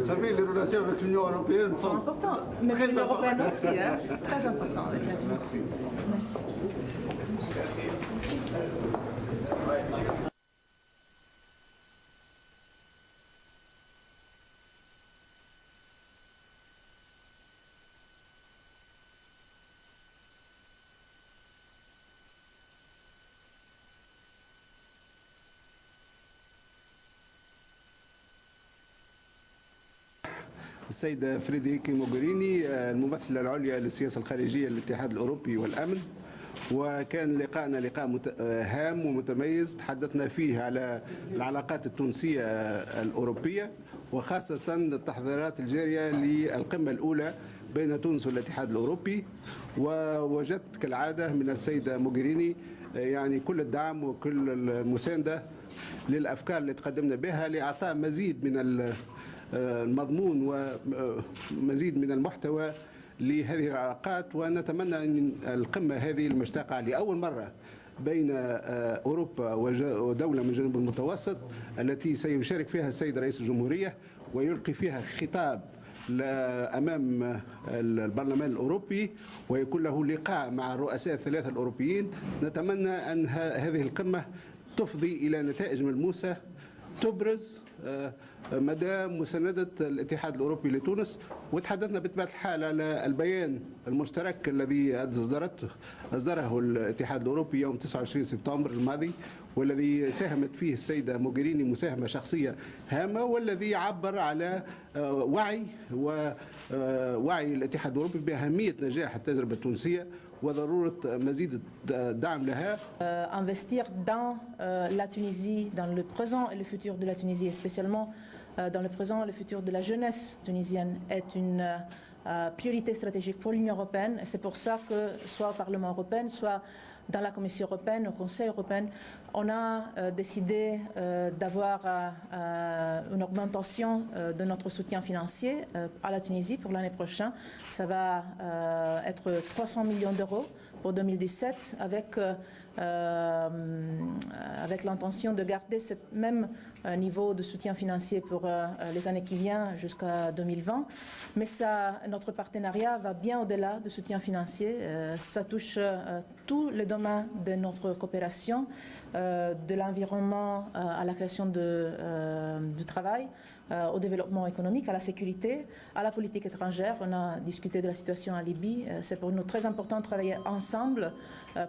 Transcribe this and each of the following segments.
Vous savez, les relations avec l'Union européenne sont importantes. Mais l'Union européenne aussi, hein, très important avec la Tunisie. Merci. السيدة فريدريكا موغريني الممثلة العليا للسياسة الخارجية للاتحاد الأوروبي والأمن، وكان لقاءنا لقاء هام ومتميز تحدثنا فيه على العلاقات التونسية الأوروبية وخاصة التحضيرات الجارية للقمة الأولى بين تونس والاتحاد الأوروبي. ووجدت كالعادة من السيدة موغريني يعني كل الدعم وكل المساندة للأفكار اللي تقدمنا بها لإعطاء مزيد من المضمون ومزيد من المحتوى لهذه العلاقات. ونتمنى أن القمة هذه المشتاقة لأول مرة بين أوروبا ودولة من جنوب المتوسط التي سيشارك فيها السيد رئيس الجمهورية ويلقي فيها خطاب أمام البرلمان الأوروبي ويكون له لقاء مع الرؤساء الثلاثة الأوروبيين. نتمنى أن هذه القمة تفضي إلى نتائج ملموسة تبرز مدى مساندة الاتحاد الأوروبي لتونس. وتحدثنا بطبيعة الحال على البيان المشترك الذي أصدره الاتحاد الأوروبي يوم 29 سبتمبر الماضي، والذي ساهمت فيه السيدة موغريني مساهمة شخصية هامة، والذي عبر على وعي الاتحاد الأوروبي بأهمية نجاح التجربة التونسية وضرورة مزيد الدعم لها. Investir dans la Tunisie, dans le présent et le futur de la Tunisie, et spécialement dans le présent et le futur de la jeunesse tunisienne, est une priorité stratégique pour l'Union européenne. Et c'est pour ça que, soit au Parlement européen, soit dans la Commission européenne, au Conseil européen, on a décidé d'avoir une augmentation de notre soutien financier à la Tunisie pour l'année prochaine. Ça va être 300 millions d'euros pour 2017 avec l'intention de garder ce même niveau de soutien financier pour les années qui viennent jusqu'à 2020. Mais notre partenariat va bien au-delà du soutien financier. Ça touche tous les domaines de notre coopération, de l'environnement à la création du travail, au développement économique, à la sécurité, à la politique étrangère. On a discuté de la situation en Libye. C'est pour nous très important de travailler ensemble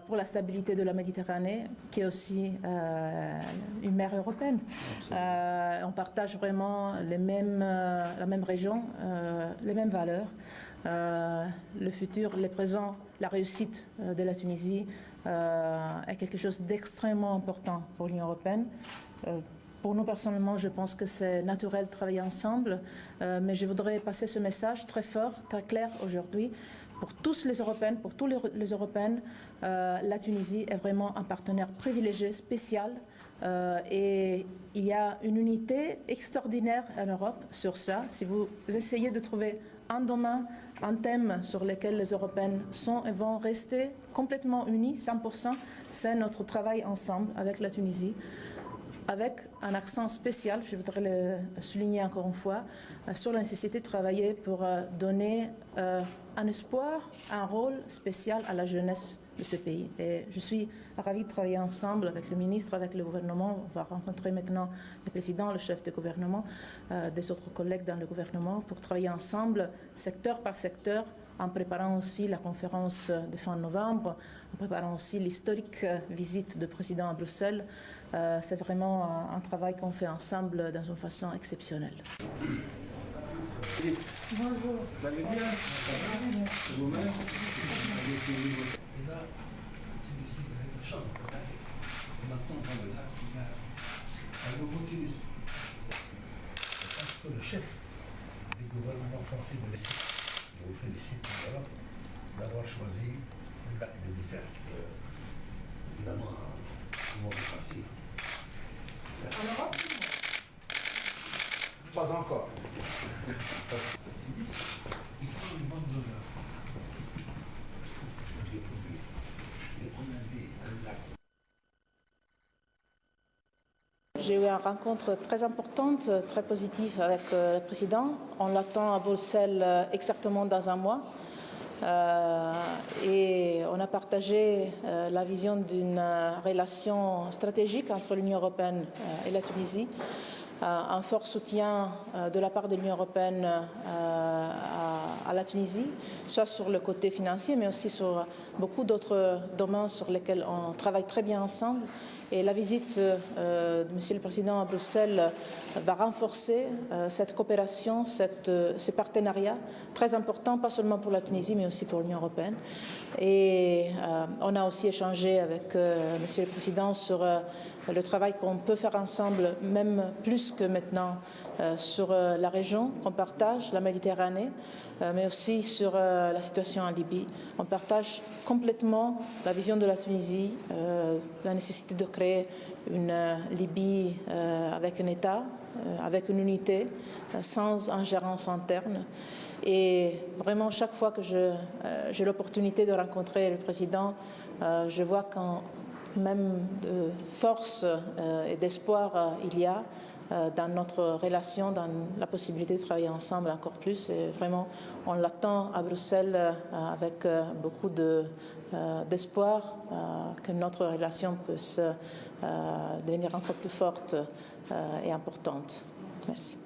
pour la stabilité de la Méditerranée, qui est aussi une mer européenne. On partage vraiment la même région, les mêmes valeurs. Le futur, le présent, la réussite de la Tunisie est quelque chose d'extrêmement important pour l'Union européenne. Pour nous, personnellement, je pense que c'est naturel de travailler ensemble, mais je voudrais passer ce message très fort, très clair aujourd'hui. Pour tous les Européens, pour tous les Européens, la Tunisie est vraiment un partenaire privilégié, spécial, et il y a une unité extraordinaire en Europe sur ça. Si vous essayez de trouver un domaine, un thème sur lequel les Européens sont et vont rester complètement unis, 100%, c'est notre travail ensemble avec la Tunisie, avec un accent spécial, je voudrais le souligner encore une fois, sur la nécessité de travailler pour donner un espoir, un rôle spécial à la jeunesse de ce pays. Et je suis ravie de travailler ensemble avec le ministre, avec le gouvernement. On va rencontrer maintenant le président, le chef de gouvernement, des autres collègues dans le gouvernement pour travailler ensemble, secteur par secteur, en préparant aussi la conférence de fin novembre, en préparant aussi l'historique visite du président à Bruxelles. C'est vraiment un travail qu'on fait ensemble dans une façon exceptionnelle. Bonjour. Vous allez bien? Vous-même? Et là, Tunisie, vous avez une chance. Et maintenant, il y a un nouveau Tunisie. Parce que le chef du gouvernement français de l'Est, je vous félicite d'avoir choisi le lac de Bizerte. Évidemment, tout le monde est parti. En Europe? Pas encore. Ils sont une bonne zone. Et on a dit un lac. j'ai eu une rencontre très importante, très positive avec le président. On l'attend à Bruxelles exactement dans un mois. Et on a partagé la vision d'une relation stratégique entre l'Union européenne et la Tunisie. Un fort soutien de la part de l'Union européenne à la Tunisie, soit sur le côté financier, mais aussi sur beaucoup d'autres domaines sur lesquels on travaille très bien ensemble. Et la visite de Monsieur le Président à Bruxelles va renforcer cette coopération, ce partenariat très important, pas seulement pour la Tunisie, mais aussi pour l'Union européenne. Et on a aussi échangé avec Monsieur le Président sur le travail qu'on peut faire ensemble, même plus que maintenant, sur la région qu'on partage, la Méditerranée, mais aussi sur la situation en Libye. On partage complètement la vision de la Tunisie, la nécessité de créer une Libye avec un État, avec une unité, sans ingérence interne. Et vraiment, chaque fois que j'ai l'opportunité de rencontrer le président, je vois quand même de force et d'espoir il y a dans notre relation, dans la possibilité de travailler ensemble encore plus. Et vraiment, on l'attend à Bruxelles avec beaucoup d'espoir que notre relation puisse devenir encore plus forte et importante. Merci.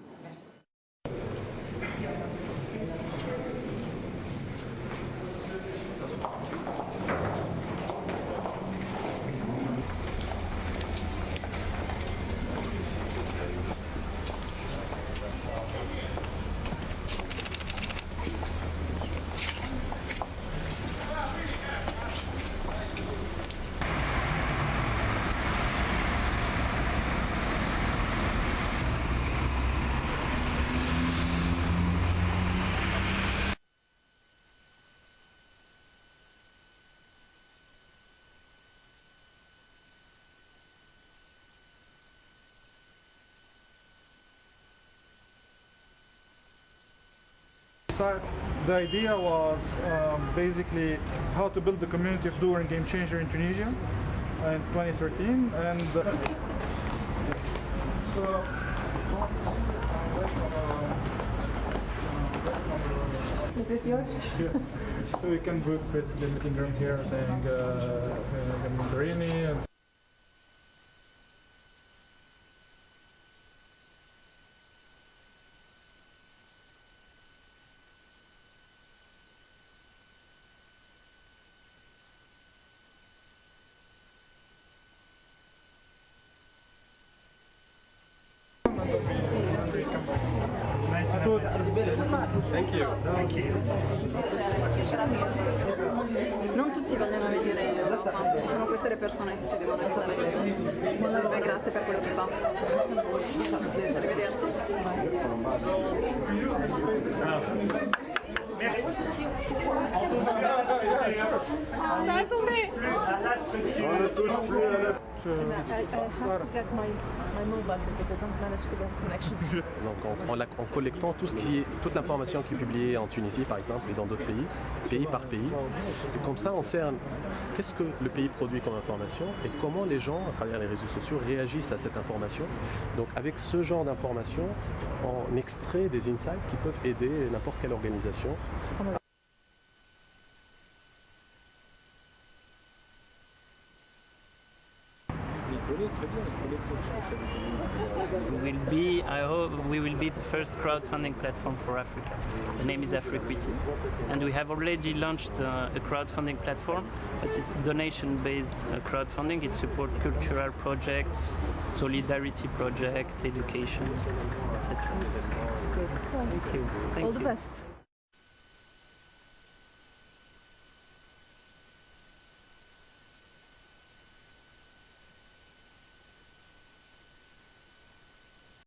The idea was basically how to build the community of doer and game changer in Tunisia in 2013, and so Is this yours? yeah. So we can book the meeting room here, saying Mogherini. Thank you. Thank you. Non tutti vogliono vedere l'Europa, sono queste le persone che si devono aiutare. Grazie per quello che fa. Grazie a voi. Arrivederci. En collectant toute l'information qui est publiée en Tunisie par exemple et dans d'autres pays, pays par pays, et comme ça on sait qu'est-ce que le pays produit comme information et comment les gens à travers les réseaux sociaux réagissent à cette information. Donc avec ce genre d'information, on extrait des insights qui peuvent aider n'importe quelle organisation. I hope we will be the first crowdfunding platform for Africa. The name is Afriquity, and we have already launched a crowdfunding platform, but it's donation-based crowdfunding. It supports cultural projects, solidarity projects, education, etc. Good. Thank you. All the best.